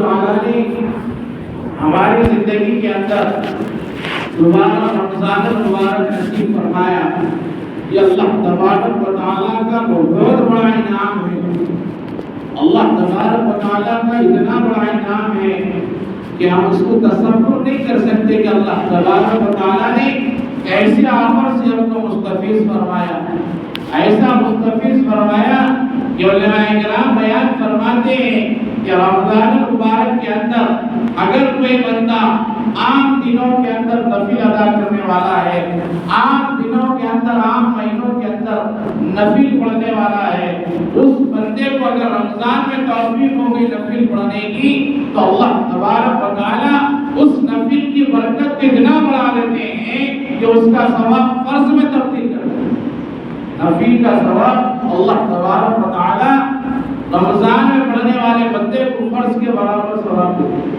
تعالیٰ نے ہماری زندگی کے اندر دوبارہ رمضان المبارک نصیب فرمایا. یہ اللہ تبارک و تعالیٰ کا بہت بڑا انعام ہے. اللہ تبارک و تعالیٰ کا اتنا بڑا انعام ہے کہ ہم اس کو تصور نہیں کر سکتے کہ اللہ تبارک و تعالیٰ نے ایسے آفر سے ہم کو مستفیض فرمایا، ایسا مستفیض فرمایا کہ علماء کرام بیان فرماتے ہیں کہ رمضان المبارک کے اندر اگر کوئی بندہ عام دنوں کے اندر نفل ادا کرنے والا ہے، عام دنوں کے اندر، عام مہینوں کے اندر نفل پڑھنے والا ہے، اس بندے کو اگر رمضان میں توفیق ہو گئی نفل پڑھنے کی تو اللہ تبارک و تعالیٰ اس نفل کی برکت اتنا بڑھا دیتے ہیں کہ اس کا ثواب فرض میں تبدیل کر دیتے ہیں. نفل کا ثواب اللہ تبارک و تعالیٰ رمضان میں پڑھنے والے بندے کو فرض کے برابر ثواب دیتے ہیں،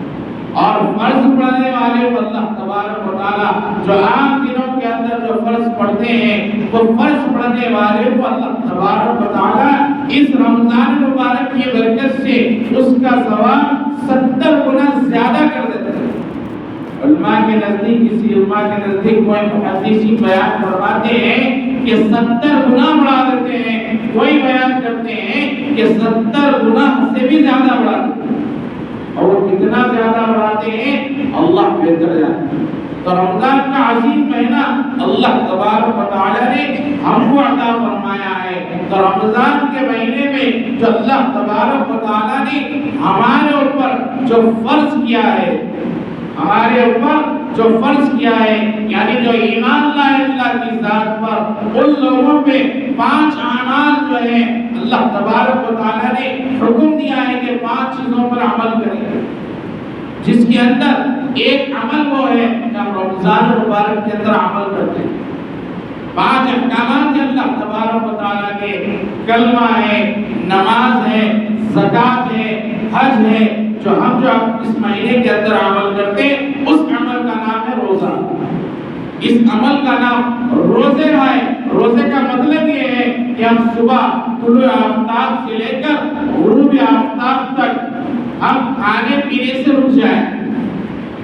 اور فرض پڑھنے والے کو اللہ تبارک و تعالیٰ جو عام دنوں کے اندر جو فرض پڑھتے ہیں وہ فرض پڑھنے والے کو اللہ تبارک و تعالیٰ اس رمضان مبارک کی برکت سے اس کا ثواب 70 گنا زیادہ کر دیتے ہیں. علماء کے نزدیک، کسی علماء کے نزدیک کوئی محدثین بیان فرماتے ہیں کہ 70 گنا بڑھا دیتے ہیں، کوئی بیان کرتے ہیں کہ 70 گنا سے بھی زیادہ بڑھا دیتے ہیں. اور کتنا زیادہ بڑھاتے ہیں اللہ بہتر جانتے ہیں. تو رمضان کا عظیم مہینہ اللہ تبارک و تعالیٰ نے ہم کو عطا فرمایا ہے. تو رمضان کے مہینے میں جو اللہ تبارک و تعالیٰ نے ہمارے اوپر جو فرض کیا ہے، ہمارے اوپر جو فرض کیا ہے، یعنی جو ایمان لائے اللہ کی ذات پر، ان لوگوں پہ 5 اعمال جو ہیں اللہ تبارک و تعالیٰ نے حکم دیا ہے کہ 5 چیزوں پر عمل کریں، جس کے اندر ایک عمل وہ ہے کہ ہم رمضان مبارک کے اندر عمل کرتے ہیں. 5 احکامات ہیں اللہ تبارک و تعالیٰ کے، کلمہ ہے، نماز ہے، زکوٰۃ ہے، حج ہے، جو ہم جو اس مہینے کے اندر عمل کرتے ہیں اس عمل کا نام ہے روزہ. اس عمل کا نام روزے ہے. روزے کا مطلب یہ ہے کہ ہم صبح طلوع آفتاب سے لے کر غروب آفتاب تک ہم کھانے پینے سے رک جائیں،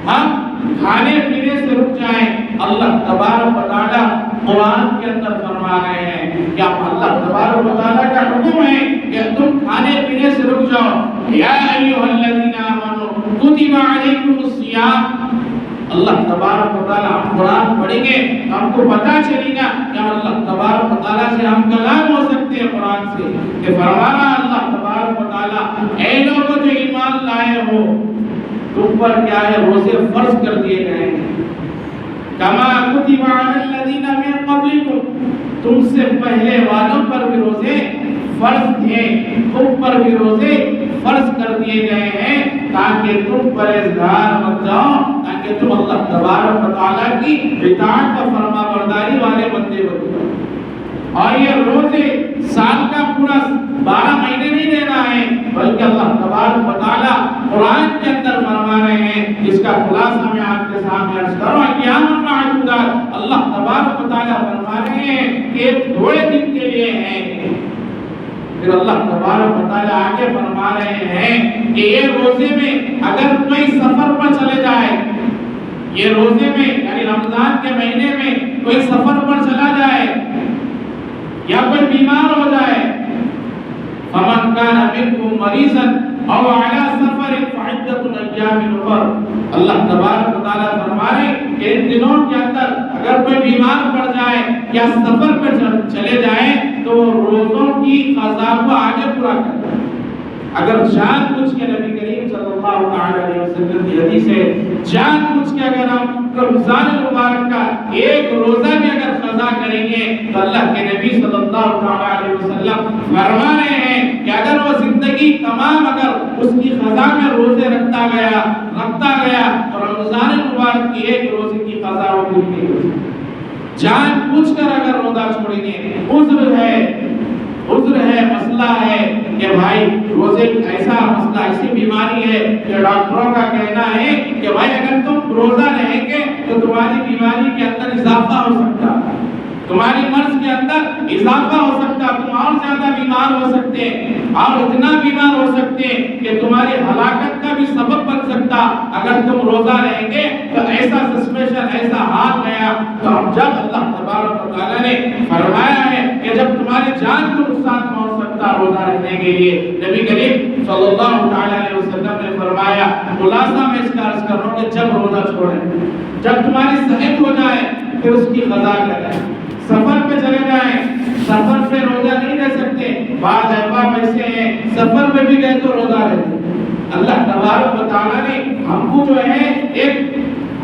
ہم کھانے پینے سے رک جائیں. اللہ تبارک و تعالیٰ قرآن کے اندر فرما رہے ہیں کہ اللہ تبارک و تعالیٰ کا حکم ہے کہ تم کھانے پینے سے رک جاؤ. یا ایھا الذین آمنوا کتب علیکم الصیام. اللہ تبارک و تعالیٰ، ہم قرآن پڑھیں گے ہم کو پتہ چلے گا کہ اللہ تبارک و تعالیٰ سے ہم کلام ہو سکتے ہیں قرآن سے. کہ فرما رہا اللہ تبارک و تعالیٰ، اے لوگوں جو ایمان لائے ہو، تم پر کیا ہے روزے فرض کر دیے گئے ہیں. کما کتب علی الذین من قبلکم، تم سے پہلے والوں پر بھی روزے فرض تھے، تم پر بھی روزے فرض کر دیے گئے ہیں تاکہ تم پرہیزگار بن جاؤ، تاکہ تم اللہ تبارک و تعالیٰ کی اطاعت و فرما برداری والے بندے بن جاؤ. اور یہ روزے سال کا پورا 12 مہینے نہیں دینا ہے، بلکہ اللہ تبارک و تعالیٰ قرآن کے اندر فرما رہے ہیں، جس کا خلاصہ میں آپ کے سامنے عرض کروں. ایام معدودات، اللہ تبارک و تعالیٰ فرما رہے ہیں کہ تھوڑے دن کے لیے ہیں. پھر اللہ تبارک و تعالیٰ آگے فرما رہے ہیں کہ یہ روزے میں اگر کوئی سفر پر چلے جائے، یہ روزے میں یعنی رمضان کے مہینے میں کوئی سفر پر چلا جائے یا کوئی بیمار ہو جائے، فمن کان منکم مریضا او علی سفر فعدۃ من ایام اخر. اللہ تبارک و تعالیٰ فرما رہے ہیں کہ ان دنوں کے اندر اگر کوئی بیمار پڑ جائے یا سفر پر چلے جائے تو وہ روزوں کی قضا کو آگے پورا کرے. اگر جان بوجھ کے نبی کریم صلی اللہ علیہ وسلم کی حدیث ہے، جان بوجھ کے اگر ہم رمضان المبارک کا ایک روزہ بھی اگر قضا کریں گے تو اللہ کے نبی صلی اللہ علیہ وسلم فرما رہے ہیں کہ اگر وہ زندگی تمام اگر اس کی قضا میں روزے رکھتا گیا تو رمضان المبارک کی ایک روزے کی قضا وہ پوری نہیں ہو سکتی. جان بوجھ کر اگر روزہ چھوڑیں گے، عذر ہے، مسئلہ ہے کہ بھائی روزے ایسا مسئلہ، ایسی بیماری ہے کہ ڈاکٹروں کا کہنا ہے کہ بھائی اگر تم روزہ رہیں گے تو تمہاری بیماری کے اندر اضافہ ہو سکتا ہے. تمہاری مرض کے اندر اضافہ ہو سکتا، تم اور زیادہ بیمار ہو سکتے اور اتنا بیمار ہو سکتے کہ تمہاری ہلاکت کا بھی سبب بن سکتا اگر تم روزہ رہیں گے۔ تو ایسا سچویشن، ایسا حال گیا تو اب جب اللہ تبارک و تعالیٰ نے فرمایا ہے کہ جب تمہاری جان کو نقصان پہنچ سکتا روزہ رکھنے کے لیے، نبی کریم صلی اللہ علیہ وسلم نے فرمایا، خلاصہ میں اس کا عرض کر رہا ہوں کہ جب روزہ چھوڑیں، جب تمہاری صحت ہو جائے پھر اس کی قضا کریں۔ سفر پہ چلے جائیں، سفر پہ روزہ نہیں رہ سکتے، بعض احباب ایسے ہیں سفر پہ بھی گئے تو روزہ رہتے۔ اللہ تبارک و تعالیٰ نے ہم کو جو ہے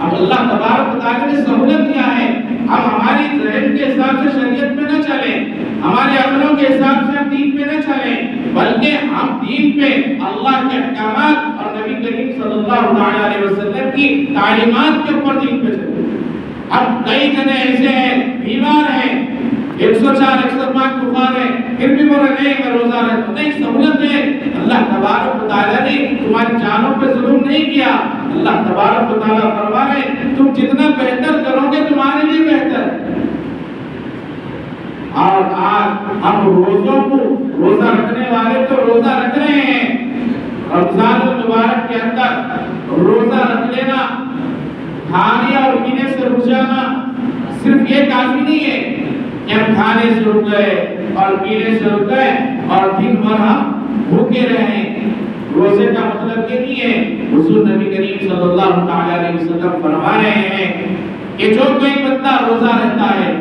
اب اللہ تبارک و تعالیٰ نے سہولت دیا ہے، ہم ہماری ذہن کے حساب سے شریعت پہ نہ چلیں، ہمارے عقلوں کے حساب سے ہم دین پہ نہ چلیں، بلکہ ہم دین پہ اللہ کے احکامات اور نبی کریم صلی اللہ علیہ وسلم کی تعلیمات کے اوپر دین پہ چلیں۔ اب کئی جنے ایسے ہیں بیمار ہیں، 104 105 بخار ہے، پھر بھی بولے نہیں میں روزہ رہتا ہوں۔ نہیں، سہولت ہے، اللہ تبارک و تعالیٰ نے تمہاری جانوں پہ ظلم نہیں کیا۔ اللہ تبارک و تعالیٰ فرما رہے ہیں تم جتنا بہتر کرو گے تمہارے لیے بہتر ہے۔ اور آج ہم روزوں کو، روزہ رکھنے والے تو روزہ رکھ رہے ہیں، رمضان المبارک کے اندر روزہ رکھ لینا، کھانے اور پینے سے رک جانا صرف یہ کافی نہیں ہے کہ ہم کھانے سے رک گئے اور پینے سے رک گئے اور دن بھر ہم بھوکے رہے۔ روزے کا مطلب یہ نہیں ہے، حضور نبی کریم صلی اللہ علیہ وسلم فرما رہے ہیں کہ جو کوئی بندہ روزہ رہتا ہے،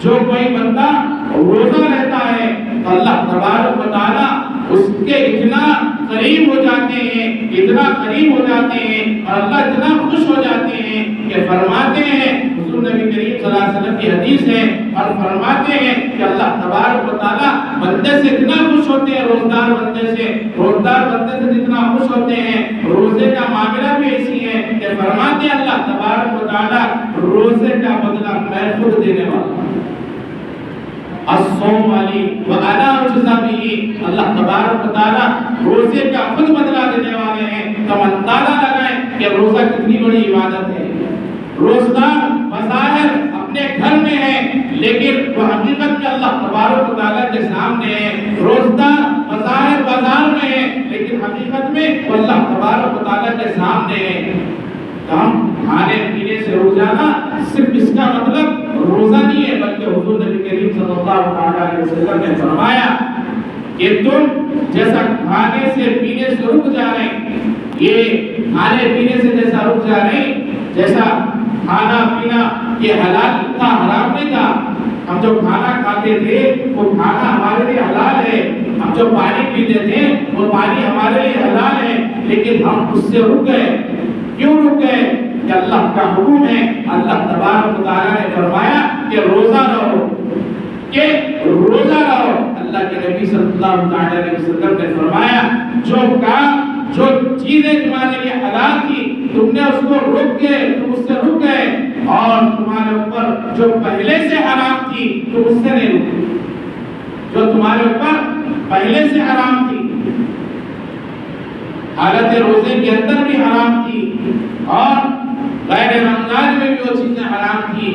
جو کوئی بندہ روزہ رہتا ہے تو اللہ تبارک و تعالیٰ اس کے اتنا قریب ہو جاتے ہیں، اتنا قریب ہو جاتے ہیں اور اللہ اتنا خوش ہو جاتے ہیں کہ فرماتے ہیں، حضور نبی کریم صلی اللہ علیہ وسلم کی حدیث ہے اور فرماتے ہیں کہ اللہ تبارک و تعالیٰ بندے سے اتنا خوش ہوتے ہیں، روزدار بندے سے جتنا خوش ہوتے ہیں، روزے کا معاملہ بھی ایسی ہے کہ فرماتے ہیں اللہ تبارک و تعالیٰ روزے کا بدلہ میں خود دینے والا ہوں، الصوم علی وانا اجزا به۔ اللہ تبارک و تعالیٰ روزے کا خود بدلہ دینے والے ہیں۔ تو اندازہ لگائیں کہ روزہ کتنی بڑی عبادت ہے۔ روزدار بظاہر اپنے گھر میں ہے لیکن وہ حقیقت میں اللہ تبارک و تعالیٰ کے سامنے ہے۔ روزدار بظاہر بازار میں ہے لیکن حقیقت میں وہ اللہ تبارک و تعالیٰ کے سامنے ہے۔ ہم کھانے پینے سے رک جانا صرف اس کا مطلب روزہ نہیں ہے، بلکہ حضور نبی کریم صلی اللہ علیہ وسلم نے فرمایا کہ تم جیسا کھانے سے پینے سے رک جا رہے ہیں، یہ کھانے پینے سے جیسا رک جا رہے ہیں، جیسا کھانا پینا یہ حلال تھا، حرام نہیں تھا۔ ہم جو کھانا کھاتے تھے وہ کھانا ہمارے لیے حلال ہے، ہم جو پانی پیتے تھے وہ پانی ہمارے لیے حلال ہے، لیکن ہم اس سے رک گئے۔ کیوں رک گئے؟ کہ اللہ کا حکم ہے، اللہ تبارک و تعالیٰ نے فرمایا کہ روزہ رہو، کہ روزہ رہو۔ اللہ کے نبی صلی اللہ علیہ وسلم نے فرمایا جو چیزیں تمہارے لیے حلال تھی تم نے اس کو رک گئے، تم اس سے رک گئے، اور تمہارے اوپر جو پہلے سے حرام تھی تم اس سے نہیں رکے، جو تمہارے اوپر پہلے سے حرام تھی، حالت روزے کے اندر بھی حرام تھی اور غیر رمضان میں بھی وہ چیزیں حرام تھی،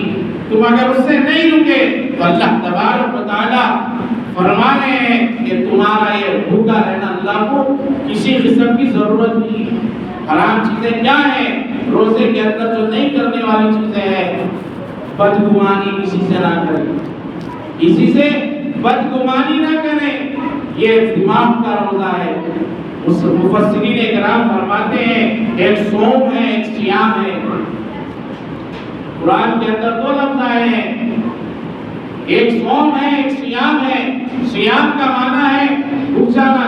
تم اگر اس سے نہیں رکے تو اللہ تبارک و تعالیٰ فرما رہے ہیں کہ تمہارا یہ بھوکا رہنا اللہ کو کسی قسم کی ضرورت نہیں ہے۔ حرام چیزیں کیا ہیں؟ روزے کے اندر جو نہیں کرنے والی چیزیں ہیں، بدگمانی کسی سے نہ کریں، کسی سے بدگمانی نہ کریں، یہ دماغ کا روزہ ہے۔ اس مفسرین اکرام فرماتے ہیں ایک صوم ہے ایک صیام ہے۔ قرآن کے اندر دو لفظ آئے ہیں، ایک صوم ہے ایک صیام ہے۔ صیام کا معنی ہے رک جانا،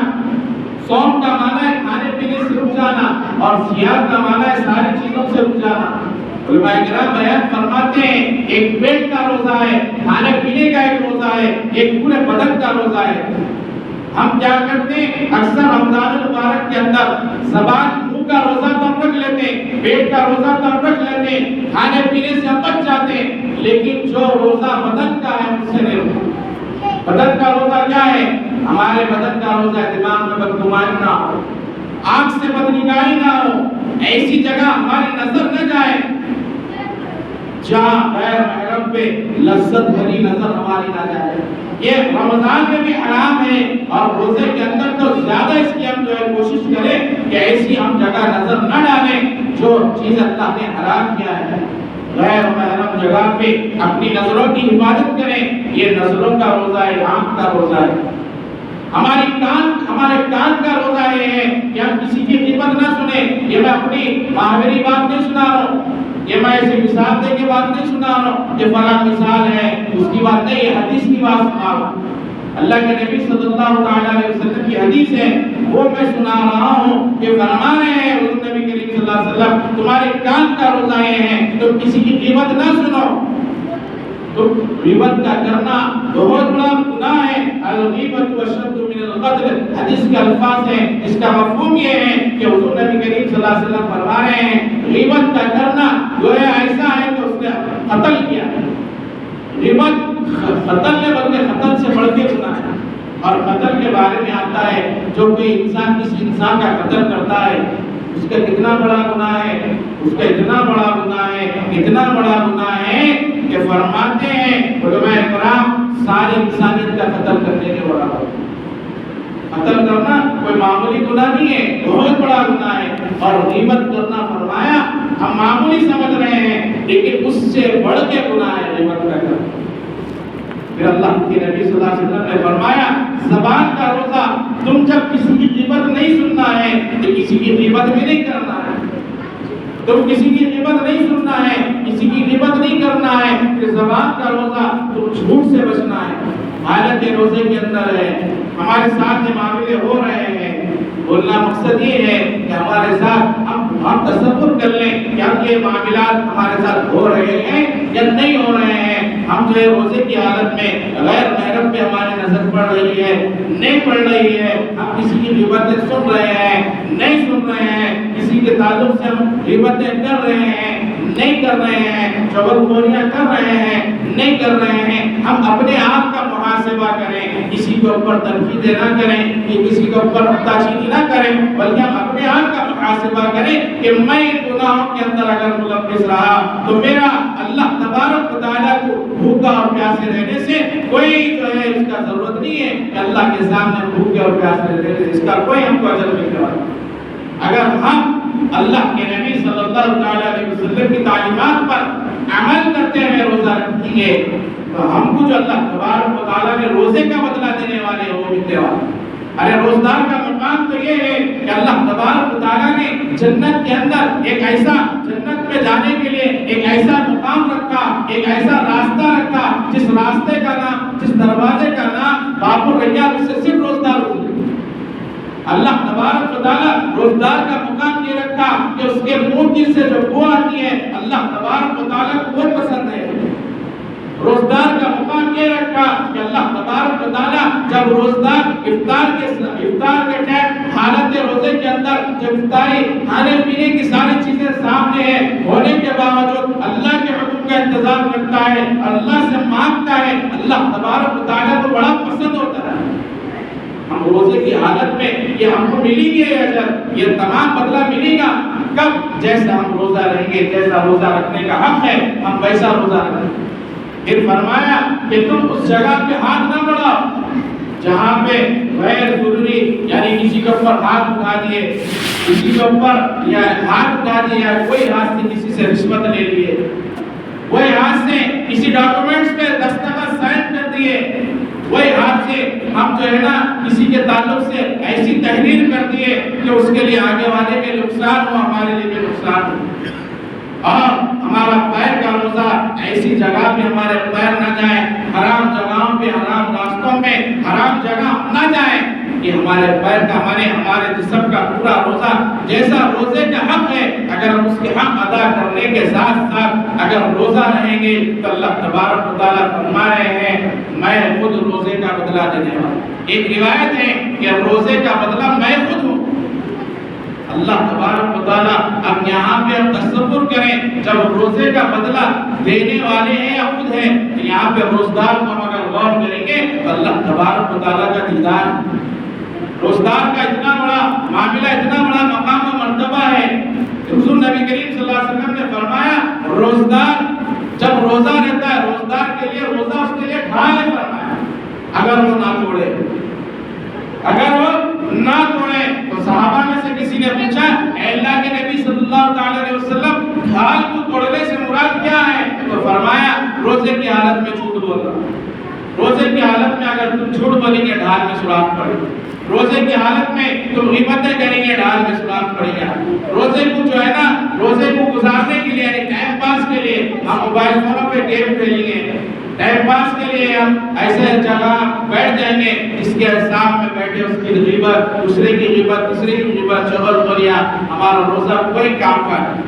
صوم کا معنی ہے کھانے پینے سے رک جانا، اور صیام کا معنی ہے ساری چیزوں سے رک جانا۔ علماء کرام بیان فرماتے ہیں ایک پیٹ کا روزہ ہے، کھانے پینے کا ایک روزہ ہے، ایک پورے بدن کا روزہ ہے۔ ہم کیا کرتے ہیں اکثر رمضان المبارک کے اندر زبان منہ کا روزہ تو ہم رکھ لیتے ہیں، پیٹ کا روزہ تو ہم رکھ لیتے ہیں، کھانے پینے سے ہم بچ جاتے ہیں، لیکن جو روزہ بدن کا ہے اس سے نہیں رکھتے۔ بدن کا روزہ کیا ہے؟ ہمارے بدن کا روزہ ہے دماغ میں بدگمانی نہ ہو، آنکھ سے بدنگاہی نہ ہو، ایسی جگہ ہماری نظر نہ جائے جہاں غیر محرم طرف پہ لذت بھری نظر ہماری نہ جائے. یہ رمضان میں بھی حرام ہے اور روزے کے اندر تو زیادہ اس کی ہم جو ہے کوشش کریں کہ ایسی ہم جگہ نظر نہ ڈالیں جو چیز اللہ نے حرام کیا ہے. غیر محرم جگہ پہ اپنی نظروں کی حفاظت کریں. یہ نظروں کا روزہ ہے, آنکھ کا روزہ ہے. ہمارے کان کا روزہ یہ ہے کہ ہم کسی کی غیبت نہ سنیں. یہ میں اپنی ماہوری بات نہیں سنا رہا ہوں, یہ میں ایسی مثال دے کے بات نہیں سنا رہا ہوں یہ فلاں مثال ہے اس کی بات نہیں, یہ حدیث کی بات سنا رہا ہوں. اللہ کے نبی صلی اللہ تعالی علیہ وسلم کی حدیث ہے وہ میں سنا رہا ہوں. یہ فرما رہے ہیں حضور نبی کریم صلی اللہ علیہ وسلم تمہارے کان کا روزہ یہ ہے تم کسی کی غیبت نہ سنو. تو غیبت کا کرنا بہت بڑا گناہ ہے. الغیبت اشد من القتل حدیث کے الفاظ ہیں. اس کا مفہوم یہ ہے کہ حضور نبی کریم صلی اللہ علیہ وسلم فرما رہے ہیں غیبت کا کرنا گویا ایسا ہے کہ اس نے قتل کیا. غیبت قتل نے بلکہ قتل سے بڑھ کے گناہ ہے. اور قتل کے بارے میں آتا ہے جو کوئی انسان کسی انسان کا قتل کرتا ہے اس کا کتنا بڑا گناہ ہے, اس کا اتنا بڑا گناہ ہے, اتنا بڑا گناہ ہے کہ فرماتے ہیں علماء کرام ساری انسانیت کا قتل کرنے کے برابر. قتل کرنا کوئی معمولی گناہ نہیں ہے, بہت بڑا گناہ ہے. اور غیبت کرنا فرمایا ہم معمولی سمجھ رہے ہیں لیکن اس سے بڑھ کے گناہ ہے غیبت کا کرنا. پھر اللہ کے نبی صلی اللہ علیہ وسلم نے فرمایا زبان کا روزہ تم جب کسی کی غیبت نہیں سننا ہے تو کسی کی غیبت بھی نہیں کرنا ہے. تم کسی کی غیبت نہیں سننا ہے, کسی کی غیبت نہیں کرنا ہے. پھر زبان کا روزہ تم جھوٹ سے بچنا ہے. حالت روزے کے اندر ہے ہمارے ساتھ یہ معاملے ہو رہے ہیں. بولنا مقصد یہ ہے کہ ہمارے ساتھ ہم تصور کر لیں کہ اب یہ معاملات ہمارے ساتھ ہو رہے ہیں یا نہیں ہو رہے ہیں. ہم جو ہے روزے کی حالت میں غیر محرم پہ ہماری نظر پڑ رہی ہے, نہیں پڑ رہی ہے. ہم کسی کی غیبتیں سن رہے ہیں, نہیں سن رہے ہیں. کسی کے تعلق سے ہم غیبتیں کر رہے ہیں, نہیں کر رہے ہیں. چغل خوریاں کر رہے ہیں, نہیں کر رہے ہیں. ہم اپنے آپ کا محاسبہ کریں, کسی کے اوپر تنقید نہ کریں, کسی کے اوپر نکتہ نہ کریں, بلکہ ہم اپنے آپ کا محاسبہ کریں کہ میں ان گناہوں کے اندر اگر ملوث رہا تو میرا اللہ تبارک و تعالیٰ کو بھوکا اور پیاسے رہنے سے کوئی جو ہے اس کا ضرورت نہیں ہے کہ اللہ کے سامنے بھوکے اور پیاسے رہنے سے اس کا کوئی ہم کو اجر نہیں کرے. اگر ہم اللہ کے نبی صلی اللہ علیہ وسلم کی تعلیمات پر عمل کرتے ہوئے روزہ رکھیں گے تو ہم کو جو اللہ تبارک و تعالیٰ نے روزے کا بدلہ دینے والے وہ ملنے والے. ارے روزدار کا مقام تو یہ ہے کہ اللہ تبارک و تعالیٰ نے جنت کے اندر ایک ایسا جنت میں جانے کے لیے ایک ایسا مقام رکھا, ایک ایسا راستہ رکھا جس راستے کا نام, جس دروازے کا نام باب الریان, اس سے صرف روزدار ہوتے. اللہ تبارک و تعالیٰ روزدار کا مقام یہ رکھا کہ اس کے منہ سے جو بو آتی ہے اللہ تبارک و تعالیٰ کو بہت پسند ہے. روزدار کا مقام یہ رکھا کہ اللہ تبارک و تعالیٰ جب روزدار افطار کے ٹائم حالت روزے کے اندر جب افطاری کھانے پینے کی ساری چیزیں سامنے ہیں ہونے کے باوجود اللہ کے حکم کا انتظار کرتا ہے, اللہ سے مانگتا ہے, اللہ تبارک و تعالیٰ کو بڑا پسند ہوتا ہے. ہم روزے کی حالت میں یہ ہم کو ملی گی اجر, یہ تمام بدلہ ملے گا کب؟ جیسا ہم روزہ رہیں گے, جیسا روزہ رکھنے کا حق ہے ہم ویسا روزہ رکھیں گے. پھر فرمایا کہ تم اس جگہ پہ ہاتھ نہ بڑھاؤ جہاں پہ غیر ضروری یعنی کسی کے اوپر ہاتھ اٹھا دیے, کسی کے اوپر یا ہاتھ اٹھا دیے, یا کوئی ہاتھ سے کسی سے رشوت لے لیے, کوئی ہاتھ سے کسی ڈاکومنٹس پہ دستخط سائن کر دیے, وہی ہاتھ سے ہم جو ہے نا کسی کے تعلق سے ایسی تحریر کر دیے کہ اس کے لیے آگے والے کے نقصان ہو, ہمارے لیے بھی نقصان ہو. اور ہمارا پیر کا روزہ ایسی جگہ پہ ہمارے پیر نہ جائیں, حرام جگہوں پہ, حرام راستوں میں, حرام جگہ نہ جائیں کہ ہمارے پیر کا ہمارے جسم کا پورا روزہ جیسا روزے کا حق ہے اگر ہم اس کے حق ادا کرنے کے ساتھ ساتھ اگر روزہ رہیں گے تو اللہ تبارک و تعالیٰ فرما رہے ہیں میں خود روزے کا بدلہ دینے والا. ایک روایت ہے کہ روزے کا بدلہ میں خود ہوں. اللہ تبارک و تعالیٰ اب یہاں پہ ہم تصور کریں جب روزے کا بدلہ دینے والے ہیں یا خود ہیں تو یہاں پہ روزدار کو ہم اگر غور کریں گے تو اللہ تبارک و تعالیٰ کا دیدار, روزدار کا اتنا بڑا معاملہ, اتنا بڑا مقام و مرتبہ ہے. حضور نبی کریم صلی اللہ علیہ وسلم نے فرمایا روزدار جب روزہ رہتا ہے اگر وہ نہ توڑے، اگر وہ نہ توڑے۔ تو صحابہ میں سے کسی نے پوچھا اے اللہ کے نبی صلی اللہ تعالی علیہ وسلم ڈھال کو توڑنے سے مراد کیا ہے؟ تو فرمایا روزے کی حالت میں جھوٹ بولنا۔ روزے کی حالت میں اگر تم جھوٹ بولیں گے ڈھال میں سوراخ پڑے گا۔ روزے کی حالت میں تم غیبتیں کریں گے ڈھال میں سوراخ پڑے گا۔ روزے کو جو ہے نا، روزے کو گزارنے کے لیے یعنی ٹائم پاس کے لیے ہم موبائل فونوں پہ گیم کھیلیں گے، ٹائم پاس کے لیے ہم ایسے جگہ بیٹھ جائیں گے جس کے حساب میں بیٹھے اس کی غیبت، دوسرے کی غیبت، تیسرے کی غیبت، چغل خوریا، ہمارا روزہ کوئی کام کا نہیں۔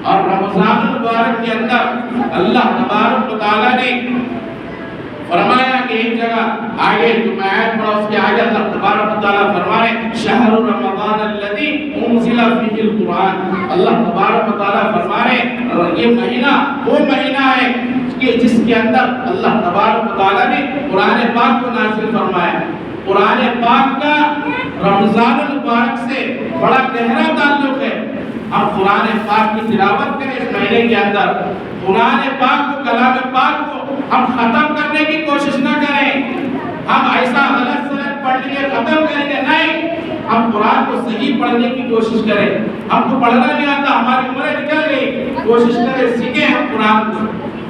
اور رمضان المبارک کے اندر اللہ تبارک و تعالیٰ نے فرمایا کہ ایک جگہ آگے جو میں آیت پڑھا اس کے آگے اللہ تبارک و تعالیٰ فرما رہے ہیں شہر رمضان الذی انزل فیہ القرآن۔ اللہ تبارک و تعالیٰ فرما رہے ہیں یہ مہینہ وہ مہینہ ہے کہ جس کے اندر اللہ تبارک و تعالیٰ نے قرآن پاک کو نازل فرمایا۔ قرآن پاک کا رمضان المبارک سے بڑا گہرا تعلق ہے۔ ہم قرآن پاک کی تلاوت کریں اس مہینے کے اندر، قرآن پاک کو، کلام پاک کو ہم ختم کرنے کی کوشش نہ کریں، ہم ایسا غلط سلط پڑھ لیے ختم کریں گے، نہیں، ہم قرآن کو صحیح پڑھنے کی کوشش کریں۔ ہم کو پڑھنا نہیں آتا، ہماری عمریں نکل گئی، کوشش کریں سیکھیں ہم قرآن کو۔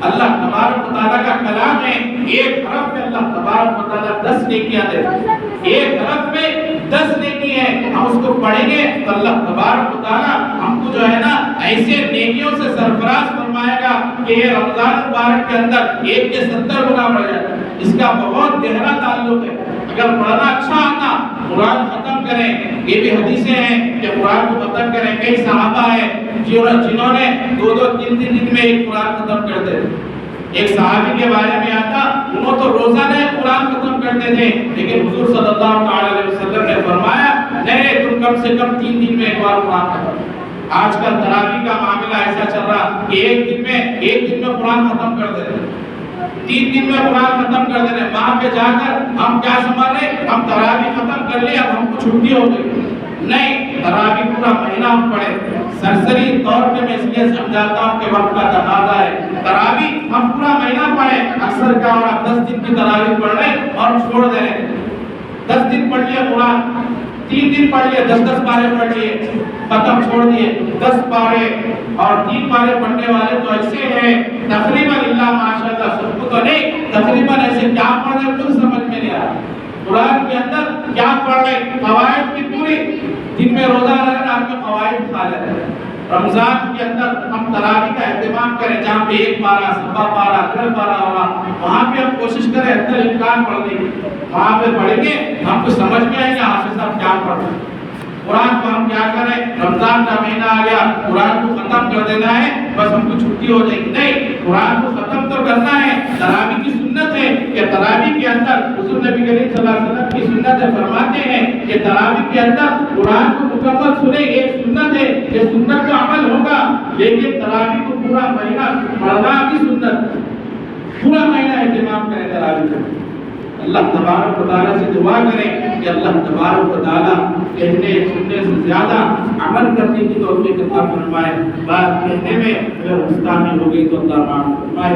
اللہ تبارک و تعالیٰ کا کلام ہے، ایک حرف میں اللہ تبارک و تعالیٰ 10 نیکیاں دیتے ہیں، ایک حرف میں 10 نیکی ہے۔ ہم اس کو پڑھیں گے تو اللہ تبارک و تعالیٰ ہم کو جو ہے نا ایسے نیکیوں سے سرفراز فرمائے گا کہ یہ رمضان مبارک کے اندر 1 کے 70 گنا بڑھ جائے۔ اس کا بہت گہرا تعلق ہے۔ اگر پڑھنا اچھا آتا قرآن ختم کریں، یہ بھی حدیثیں ہیں کہ قرآن کو ختم کریں۔ کئی صحابہ ہیں جنہوں نے 2-3 دن میں ایک قرآن ختم کرتے تھے۔ ایک صحابی کے بارے میں آتا انہوں تو روزانہ قرآن ختم کرتے تھے، لیکن حضور صلی اللہ علیہ وسلم نے فرمایا نہیں، تم کم سے کم 3 دن میں ایک بار قرآن ختم۔ آج کل تراویح کا معاملہ ایسا چل رہا کہ ایک دن میں قرآن ختم کر دیتے، 3 دن میں قرآن ختم کر دیتے۔ وہاں پہ جا کر ہم کیا سمجھ رہے ہم تراویح ختم کر لی، اب ہم کو چھٹی ہو گئی۔ نہیں، تراویح پورا مہینہ ہم پڑھے۔ سرسری طور پہ میں اس لیے سمجھاتا ہوں کہ وقت کا تقاضا ہے، تراویح ہم پورا مہینہ پڑھیں۔ اکثر کیا ہو رہا 10 دن کی تراویح پڑھ رہے اور چھوڑ دے رہے، 10 دن پڑھ لیا قرآن، 3 دن پڑھ لیے، 10 پارے پڑھ لیے، ختم چھوڑ دیے۔ 10 پارے اور 3 پارے پڑھنے والے تو ایسے ہیں تقریباً اللہ ماشاءاللہ سب کو تو نہیں، تقریباً ایسے کیا پڑھ رہے خود سمجھ میں نہیں آ رہا۔ قرآن کے اندر کیا پڑھ رہے، قواعد کی پوری، دن میں روزہ رہے رات میں قواعد کھا لے رہے۔ رمضان کے اندر ہم تراویح کا اہتمام کریں، جہاں پہ 1 پارہ، 1.25 پارہ، 1.5 پارہ ہوگا وہاں پہ ہم کوشش کریں اتنا امکان پڑھنے کی، وہاں پہ پڑھیں گے ہم کو سمجھ میں آئے گا حافظ صاحب کیا پڑھ رہے ہیں۔ قرآن کو ہم کیا کریں، رمضان کا مہینہ آ گیا قرآن کو ختم کر دینا ہے بس ہم کو چھٹی ہو جائے گی، نہیں، قرآن کو ختم تو کرنا ہے۔ تراویح کی سنت ہے کہ تراویح کے اندر حضور نبی کریم صلی اللہ علیہ وسلم کی سنت ہے، فرماتے ہیں کہ تراویح کے اندر قرآن کو مکمل سنیں، ایک سنت ہے کہ سنت کا عمل ہوگا، لیکن تراویح کو پورا مہینہ پڑھنا بھی سنت، پورا مہینہ اہتمام کریں تراویح کا۔ اللہ تبارک و تعالیٰ سے دعا کریں کہ اللہ تبارک و تعالیٰ کہنے سننے سے زیادہ عمل کرنے کی توفیق عطا فرمائے۔ بات کہنے میں اگر گستاخی ہو گئی تو اللہ معاف فرمائے۔